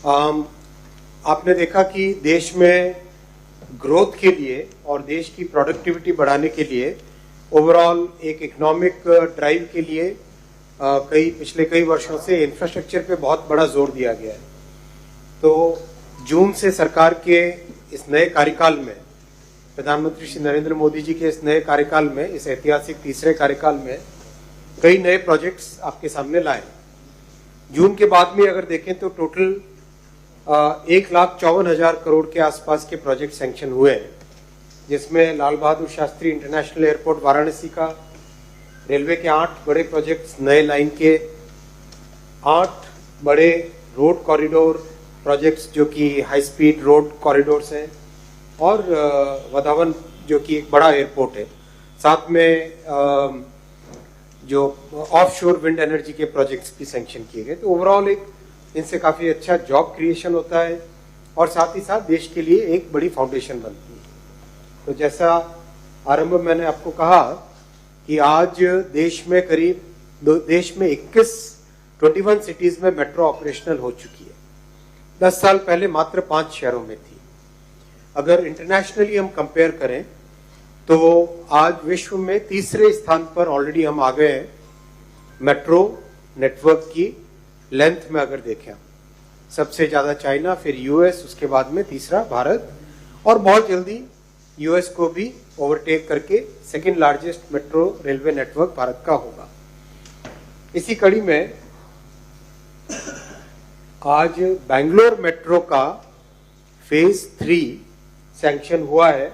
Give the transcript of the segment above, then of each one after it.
आपने देखा कि देश में ग्रोथ के लिए और देश की प्रोडक्टिविटी बढ़ाने के लिए ओवरऑल एक इकोनॉमिक ड्राइव के लिए पिछले कई वर्षों से इंफ्रास्ट्रक्चर पे बहुत बड़ा जोर दिया गया है। तो जून से सरकार के इस नए कार्यकाल में, प्रधानमंत्री श्री नरेंद्र मोदी जी के इस नए कार्यकाल में, इस ऐतिहासिक तीसरे कार्यकाल में कई नए प्रोजेक्ट्स आपके सामने लाए। जून के बाद में अगर देखें तो टोटल 1,54,000 करोड़ के आसपास के प्रोजेक्ट सैंक्शन हुए हैं, जिसमें लाल बहादुर शास्त्री इंटरनेशनल एयरपोर्ट वाराणसी का, रेलवे के 8 बड़े प्रोजेक्ट्स, नए लाइन के 8 बड़े रोड कॉरिडोर प्रोजेक्ट्स जो कि हाई स्पीड रोड कॉरिडोर्स हैं, और वधावन जो कि एक बड़ा एयरपोर्ट है, साथ में जो ऑफशोर विंड एनर्जी के प्रोजेक्ट्स भी सैंक्शन किए गए। तो ओवरऑल इनसे काफी अच्छा जॉब क्रिएशन होता है और साथ ही साथ देश के लिए एक बड़ी फाउंडेशन बनती है। तो जैसा आरंभ में मैंने आपको कहा कि आज देश में 21 सिटीज में मेट्रो ऑपरेशनल हो चुकी है। 10 साल पहले मात्र 5 शहरों में थी। अगर इंटरनेशनली हम कंपेयर करें तो आज विश्व में तीसरे स्थान पर ऑलरेडी हम आ गए हैं मेट्रो नेटवर्क की लेंथ में। अगर देखें सबसे ज्यादा चाइना, फिर यूएस, उसके बाद में तीसरा भारत, और बहुत जल्दी यूएस को भी ओवरटेक करके second largest metro railway network Bharat का होगा। इसी कड़ी में आज बेंगलोर मेट्रो का फेज 3 सैंक्शन हुआ है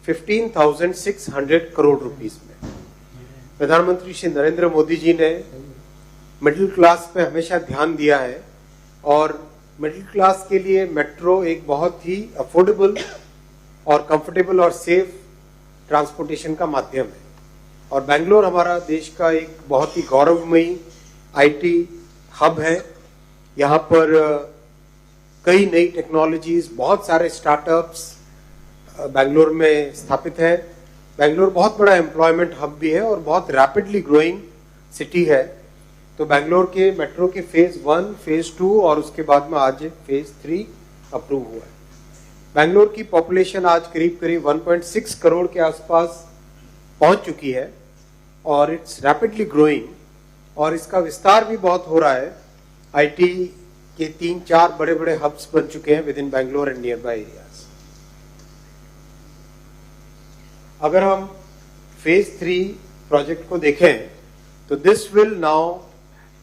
15,600 करोड़ रुपीस में। प्रधानमंत्री श्री नरेंद्र मोदी जी ने मिडिल क्लास पे हमेशा ध्यान दिया है और मिडिल क्लास के लिए मेट्रो एक बहुत ही अफोर्डेबल और कंफर्टेबल और सेफ ट्रांसपोर्टेशन का माध्यम है। और बेंगलोर हमारा देश का एक बहुत ही गौरवमयी आईटी हब है। यहाँ पर कई नई टेक्नोलॉजीज, बहुत सारे स्टार्टअप्स बेंगलोर में स्थापित है। बेंगलोर बहुत बड़ा एम्प्लॉयमेंट हब भी है और बहुत रैपिडली ग्रोइंग सिटी है। तो बेंगलोर के मेट्रो के फेज 1, फेज 2 और उसके बाद में आज फेज 3 अप्रूव हुआ है। बेंगलोर की पॉपुलेशन आज करीब करीब 1.6 करोड़ के आसपास पहुंच चुकी है और इट्स रैपिडली ग्रोइंग, और इसका विस्तार भी बहुत हो रहा है। आईटी के 3-4 बड़े बड़े हब्स बन चुके हैं with in Bangalore and near by areas. अगर हम फेज 3 प्रोजेक्ट को देखें तो this will now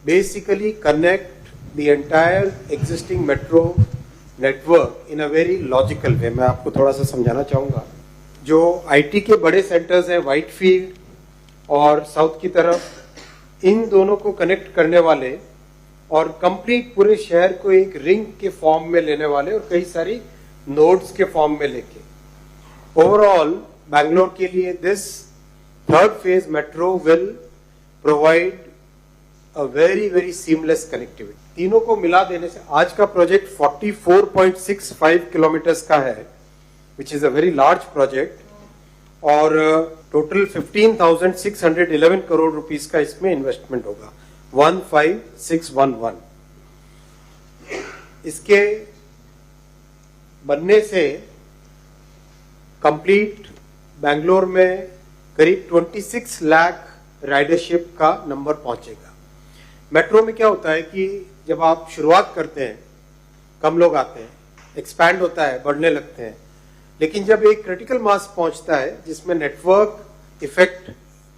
basically connect the entire existing metro network in a very logical वे। मैं आपको थोड़ा सा समझाना चाहूंगा। जो आईटी के बड़े सेंटर्स हैं व्हाइटफील्ड और साउथ की तरफ, इन दोनों को कनेक्ट करने वाले और कंप्लीट पूरे शहर को एक रिंग के फॉर्म में लेने वाले और कई सारी नोड्स के फॉर्म में लेके ओवरऑल बैंगलोर के लिए this third phase metro will provide a very very seamless connectivity. तीनों को मिला देने से आज का प्रोजेक्ट 44.65 किलोमीटर्स का है, which is a very large project, और टोटल 15,611 करोड़ रुपीस का इसमें इन्वेस्टमेंट होगा, 15,611। इसके बनने से कंप्लीट बेंगलोर में करीब 26 लाख राइडरशिप का नंबर पहुंचेगा। मेट्रो में क्या होता है कि जब आप शुरुआत करते हैं कम लोग आते हैं, एक्सपैंड होता है, बढ़ने लगते हैं, लेकिन जब एक क्रिटिकल मास पहुंचता है जिसमें नेटवर्क इफेक्ट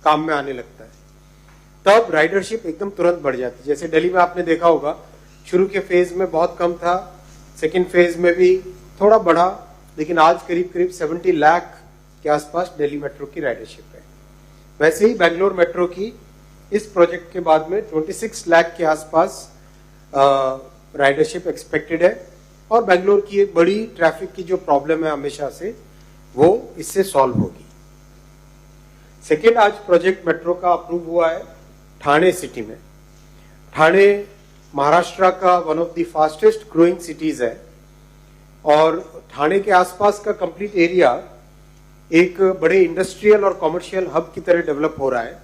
काम में आने लगता है, तब राइडरशिप एकदम तुरंत बढ़ जाती है। जैसे दिल्ली में आपने देखा होगा शुरू के फेज में बहुत कम था, सेकेंड फेज में भी थोड़ा बढ़ा, लेकिन आज करीब करीब 70 लाख के आसपास दिल्ली मेट्रो की राइडरशिप है। वैसे ही बेंगलोर मेट्रो की इस प्रोजेक्ट के बाद में 26 लाख के आसपास राइडरशिप एक्सपेक्टेड है, और बेंगलोर की एक बड़ी ट्रैफिक की जो प्रॉब्लम है हमेशा से, वो इससे सॉल्व होगी। सेकेंड आज प्रोजेक्ट मेट्रो का अप्रूव हुआ है ठाणे सिटी में। ठाणे महाराष्ट्र का one of the fastest growing cities है, और ठाणे के आसपास का कंप्लीट एरिया एक बड़े इंडस्ट्रियल और कॉमर्शियल हब की तरह डेवलप हो रहा है।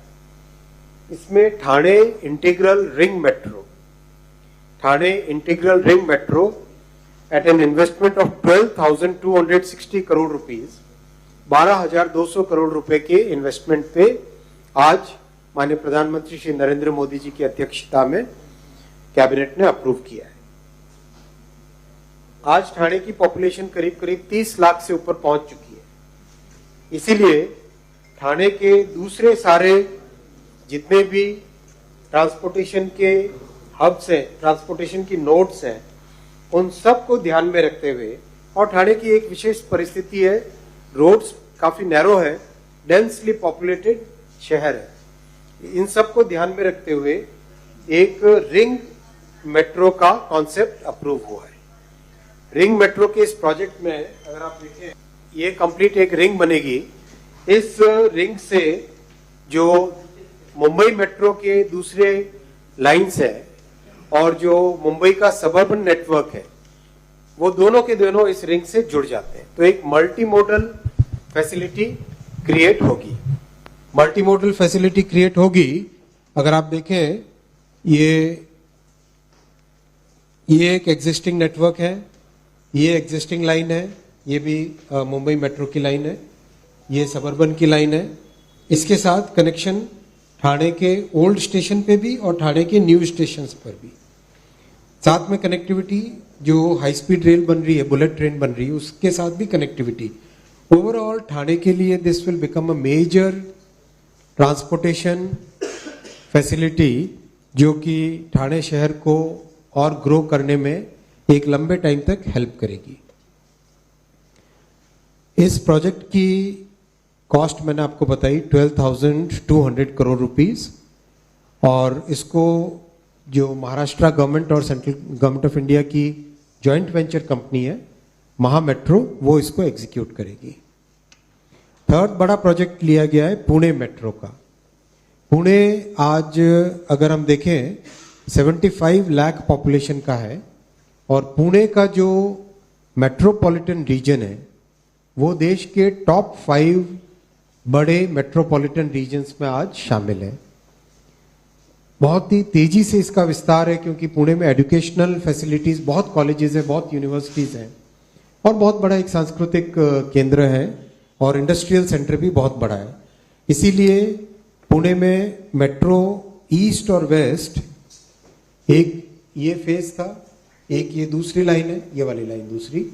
इसमें Thane integral ring metro, Thane integral ring metro at an investment of 12,260 crore rupees, 12,200 crore रुपए के इन्वेस्टमेंट पे आज माननीय प्रधानमंत्री श्री नरेंद्र मोदी जी की अध्यक्षता में कैबिनेट ने अप्रूव किया है। आज ठाणे की पॉपुलेशन करीब करीब 30 लाख से ऊपर पहुंच चुकी है, इसीलिए ठाणे के दूसरे सारे जितने भी ट्रांसपोर्टेशन के हब्स हैं, ट्रांसपोर्टेशन की नोड्स हैं, उन सब को ध्यान में रखते हुए, और ठाणे की एक विशेष परिस्थिति है, रोड्स काफी नैरो है, डेंसली पॉपुलेटेड शहर है, इन सब को ध्यान में रखते हुए एक रिंग मेट्रो का कॉन्सेप्ट अप्रूव हुआ है। रिंग मेट्रो के इस प्रोजेक्ट में अगर आप देखें, ये कंप्लीट एक रिंग बनेगी। इस रिंग से जो मुंबई मेट्रो के दूसरे लाइंस है और जो मुंबई का सबर्बन नेटवर्क है, वो दोनों के दोनों इस रिंग से जुड़ जाते हैं, तो एक मल्टी मोडल फैसिलिटी क्रिएट होगी। मल्टी मोडल फैसिलिटी क्रिएट होगी। अगर आप देखें, ये एक एग्जिस्टिंग नेटवर्क है, ये एग्जिस्टिंग लाइन है, ये भी मुंबई मेट्रो की लाइन है, ये सबर्बन की लाइन है। इसके साथ कनेक्शन ठाणे के ओल्ड स्टेशन पे भी और ठाणे के न्यू स्टेशन पर भी, साथ में कनेक्टिविटी जो हाई स्पीड रेल बन रही है, बुलेट ट्रेन बन रही है, उसके साथ भी कनेक्टिविटी। ओवरऑल ठाणे के लिए this will become a major transportation facility, जो कि ठाणे शहर को और ग्रो करने में एक लंबे टाइम तक हेल्प करेगी। इस प्रोजेक्ट की कॉस्ट मैंने आपको बताई 12,200 करोड़ रुपीस, और इसको जो महाराष्ट्र गवर्नमेंट और सेंट्रल गवर्नमेंट ऑफ इंडिया की जॉइंट वेंचर कंपनी है महा मेट्रो, वो इसको एग्जीक्यूट करेगी। थर्ड बड़ा प्रोजेक्ट लिया गया है पुणे मेट्रो का। पुणे आज अगर हम देखें 75 लाख पॉपुलेशन का है, और पुणे का जो मेट्रोपॉलिटन रीजन है वो देश के टॉप 5 बड़े मेट्रोपॉलिटन रीजन्स में आज शामिल है। बहुत ही तेजी से इसका विस्तार है, क्योंकि पुणे में एजुकेशनल फैसिलिटीज, बहुत कॉलेजेस हैं, बहुत यूनिवर्सिटीज हैं, और बहुत बड़ा एक सांस्कृतिक केंद्र है, और इंडस्ट्रियल सेंटर भी बहुत बड़ा है। इसीलिए पुणे में मेट्रो ईस्ट और वेस्ट, एक ये फेज था, एक ये दूसरी लाइन है, ये वाली लाइन दूसरी,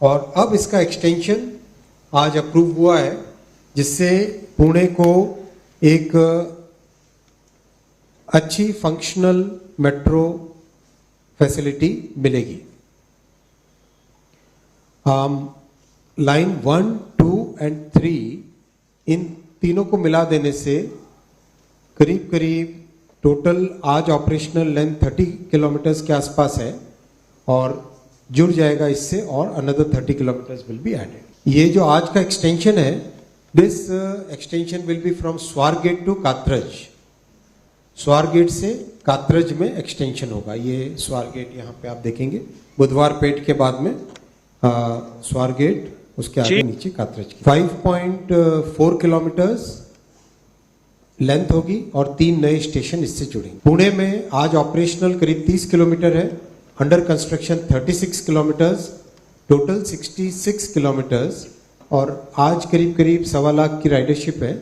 और अब इसका एक्सटेंशन आज अप्रूव हुआ है, जिससे पुणे को एक अच्छी फंक्शनल मेट्रो फैसिलिटी मिलेगी। लाइन 1, 2 एंड 3, इन तीनों को मिला देने से करीब करीब टोटल आज ऑपरेशनल लेंथ 30 किलोमीटर्स के आसपास है, और जुड़ जाएगा इससे, और another 30 kilometres will be added. ये जो आज का एक्सटेंशन है, this extension will be from Swargate to Katraj. Swargate से कात्रज में एक्सटेंशन होगा। ये स्वारगेट यहाँ पे आप देखेंगे, बुधवार पेट के बाद में स्वारगेट, उसके आगे नीचे कात्रज। 5.4 किलोमीटर्स लेंथ होगी, और 3 नए स्टेशन इससे जुड़ेंगे। पुणे में आज ऑपरेशनल करीब 30 किलोमीटर है, under construction 36 kilometres, total 66 kilometres, और आज करीब करीब 1.25 लाख की राइडरशिप है,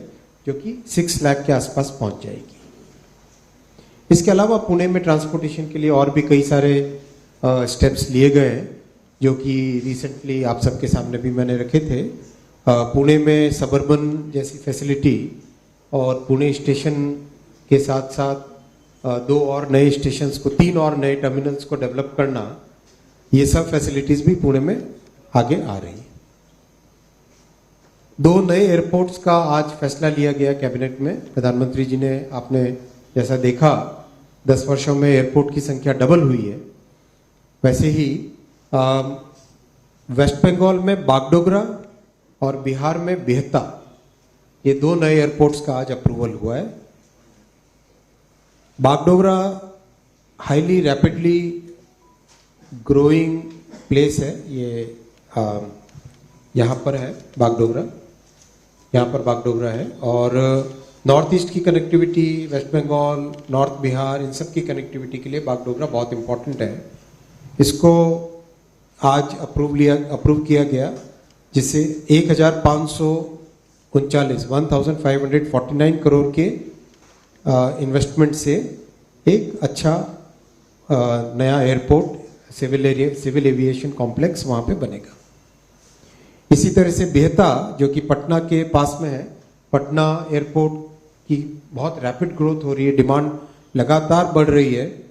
जो कि 6 लाख के आसपास पहुंच जाएगी। इसके अलावा पुणे में ट्रांसपोर्टेशन के लिए और भी कई सारे स्टेप्स लिए गए हैं, जो कि रिसेंटली आप सबके सामने भी मैंने रखे थे। पुणे में सबर्बन जैसी फैसिलिटी, और पुणे स्टेशन के साथ साथ 2 और नए स्टेशंस को, 3 और नए टर्मिनल्स को डेवलप करना, ये सब फैसिलिटीज भी पुणे में आगे आ रही है। 2 नए एयरपोर्ट्स का आज फैसला लिया गया कैबिनेट में। प्रधानमंत्री जी ने, आपने जैसा देखा, 10 वर्षों में एयरपोर्ट की संख्या डबल हुई है। वैसे ही वेस्ट बंगाल में बागडोगरा और बिहार में बिहता, ये 2 नए एयरपोर्ट्स का आज अप्रूवल हुआ है। Bagdogra highly rapidly growing place है, ये यहाँ पर है बागडोगरा, यहाँ पर बागडोगरा है, और नॉर्थ ईस्ट की connectivity, west Bengal, north Bihar, इन सब की कनेक्टिविटी के लिए बागडोगरा बहुत इंपॉर्टेंट है। इसको आज अप्रूव किया गया, जिससे 1549 करोड़ के इन्वेस्टमेंट से एक अच्छा नया एयरपोर्ट, सिविल एविएशन कॉम्प्लेक्स वहाँ पे बनेगा। इसी तरह से बेहता, जो कि पटना के पास में है, पटना एयरपोर्ट की बहुत रैपिड ग्रोथ हो रही है, डिमांड लगातार बढ़ रही है,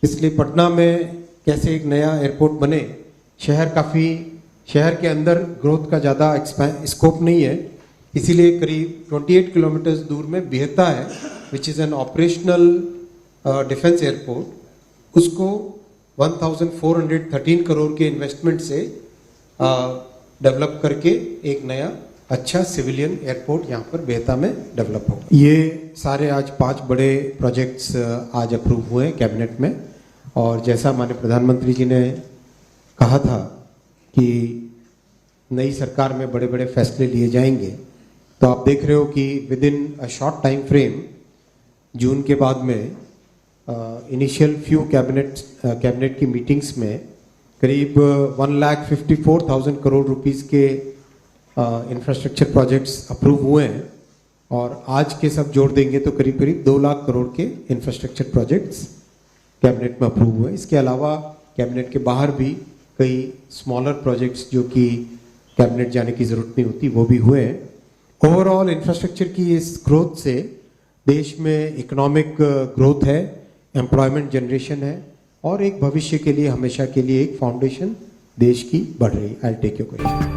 इसलिए पटना में कैसे एक नया एयरपोर्ट बने। शहर के अंदर ग्रोथ का ज़्यादा स्कोप नहीं है, इसीलिए करीब 28 किलोमीटर दूर में बेहता है, which is an operational defence airport. उसको 1413 करोड़ के इन्वेस्टमेंट से डेवलप करके एक नया अच्छा सिविलियन एयरपोर्ट यहाँ पर बेहता में डेवलप हो। ये सारे आज 5 बड़े प्रोजेक्ट्स आज अप्रूव हुए हैं कैबिनेट में, और जैसा माननीय प्रधानमंत्री जी ने कहा था कि नई सरकार में बड़े बड़े फैसले लिए जाएंगे, तो आप देख रहे हो कि within a short time frame June के बाद में इनिशियल फ्यू कैबिनेट की मीटिंग्स में करीब 1,54,000 करोड़ रुपीस के इंफ्रास्ट्रक्चर प्रोजेक्ट्स अप्रूव हुए हैं, और आज के सब जोड़ देंगे तो करीब करीब 2 लाख करोड़ के इंफ्रास्ट्रक्चर प्रोजेक्ट्स कैबिनेट में अप्रूव हुए। इसके अलावा कैबिनेट के बाहर भी कई स्मॉलर प्रोजेक्ट्स जो कि कैबिनेट जाने की ज़रूरत नहीं होती वो भी हुए हैं। ओवरऑल इंफ्रास्ट्रक्चर की इस ग्रोथ से देश में इकोनॉमिक ग्रोथ है, एम्प्लॉयमेंट जनरेशन है, और एक भविष्य के लिए हमेशा के लिए एक फाउंडेशन देश की बढ़ रही। I take your question.